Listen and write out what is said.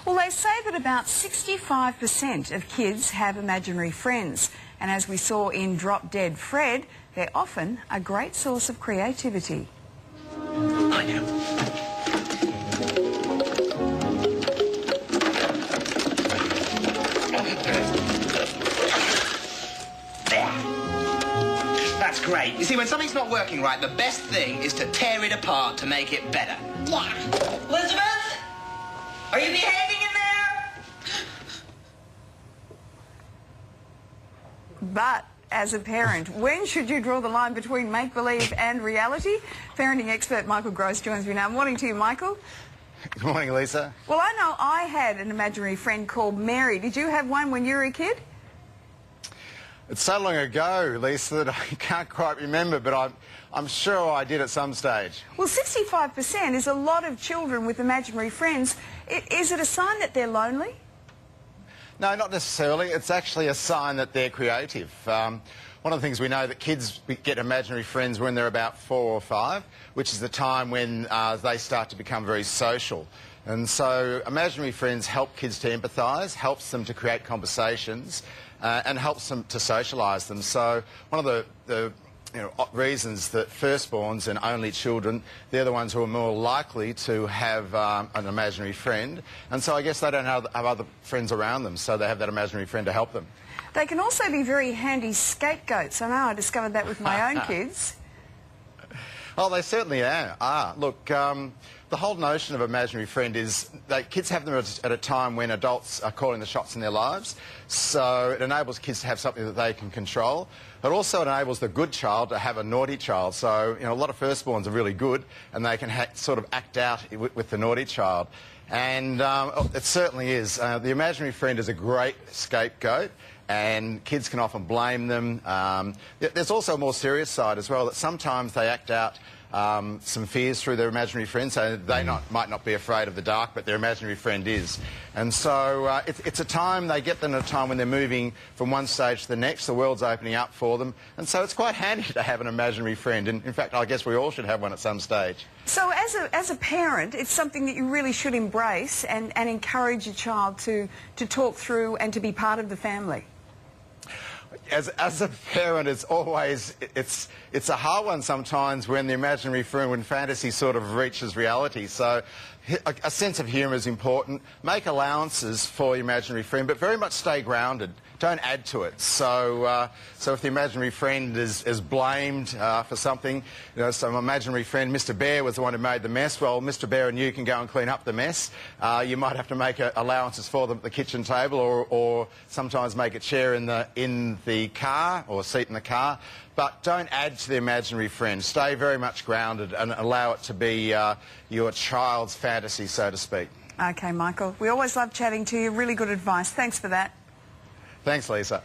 Well, they say that about 65% of kids have imaginary friends. And as we saw in Drop Dead Fred, they're often a great source of creativity. I know. That's great. You see, when something's not working right, the best thing is to tear it apart to make it better. Yeah. Elizabeth? Are you behaving in there? But as a parent, when should you draw the line between make-believe and reality? Parenting expert Michael Gross joins me now. Morning to you, Michael. Good morning, Lisa. Well, I know I had an imaginary friend called Mary. Did you have one when you were a kid? It's so long ago, Lisa, that I can't quite remember, but I'm sure I did at some stage. Well, 65% is a lot of children with imaginary friends. Is it a sign that they're lonely? No, not necessarily. It's actually a sign that they're creative. One of the things we know that kids get imaginary friends when they're about 4 or 5, which is the time when they start to become very social. And so imaginary friends help kids to empathise, helps them to create conversations, and helps them to socialise them. So one of the reasons that firstborns and only children, they're the ones who are more likely to have an imaginary friend. And so I guess they don't have other friends around them, so they have that imaginary friend to help them. They can also be very handy scapegoats. I know I discovered that with my own kids. Oh, they certainly are. Look, the whole notion of imaginary friend is that kids have them at a time when adults are calling the shots in their lives. So it enables kids to have something that they can control. But also it enables the good child to have a naughty child. So, a lot of firstborns are really good and they can sort of act out with the naughty child. And it certainly is. The imaginary friend is a great scapegoat, and kids can often blame them. There's also a more serious side as well, that sometimes they act out some fears through their imaginary friend, so they might not be afraid of the dark, but their imaginary friend is. And so it's a time, they get them at a time when they're moving from one stage to the next, the world's opening up for them, and so it's quite handy to have an imaginary friend, and in fact I guess we all should have one at some stage. So as a parent, it's something that you really should embrace and encourage your child to talk through and to be part of the family. As a parent, it's always, it's a hard one sometimes when the imaginary friend, when fantasy sort of reaches reality. So a sense of humour is important. Make allowances for your imaginary friend, but very much stay grounded. Don't add to it. So if the imaginary friend is blamed for something, some imaginary friend, Mr. Bear was the one who made the mess. Well, Mr. Bear and you can go and clean up the mess. You might have to make allowances for them at the kitchen table, or sometimes make a chair in the car or seat in the car. But don't add to the imaginary friend. Stay very much grounded and allow it to be your child's fantasy, so to speak. OK, Michael. We always love chatting to you. Really good advice. Thanks for that. Thanks, Lisa.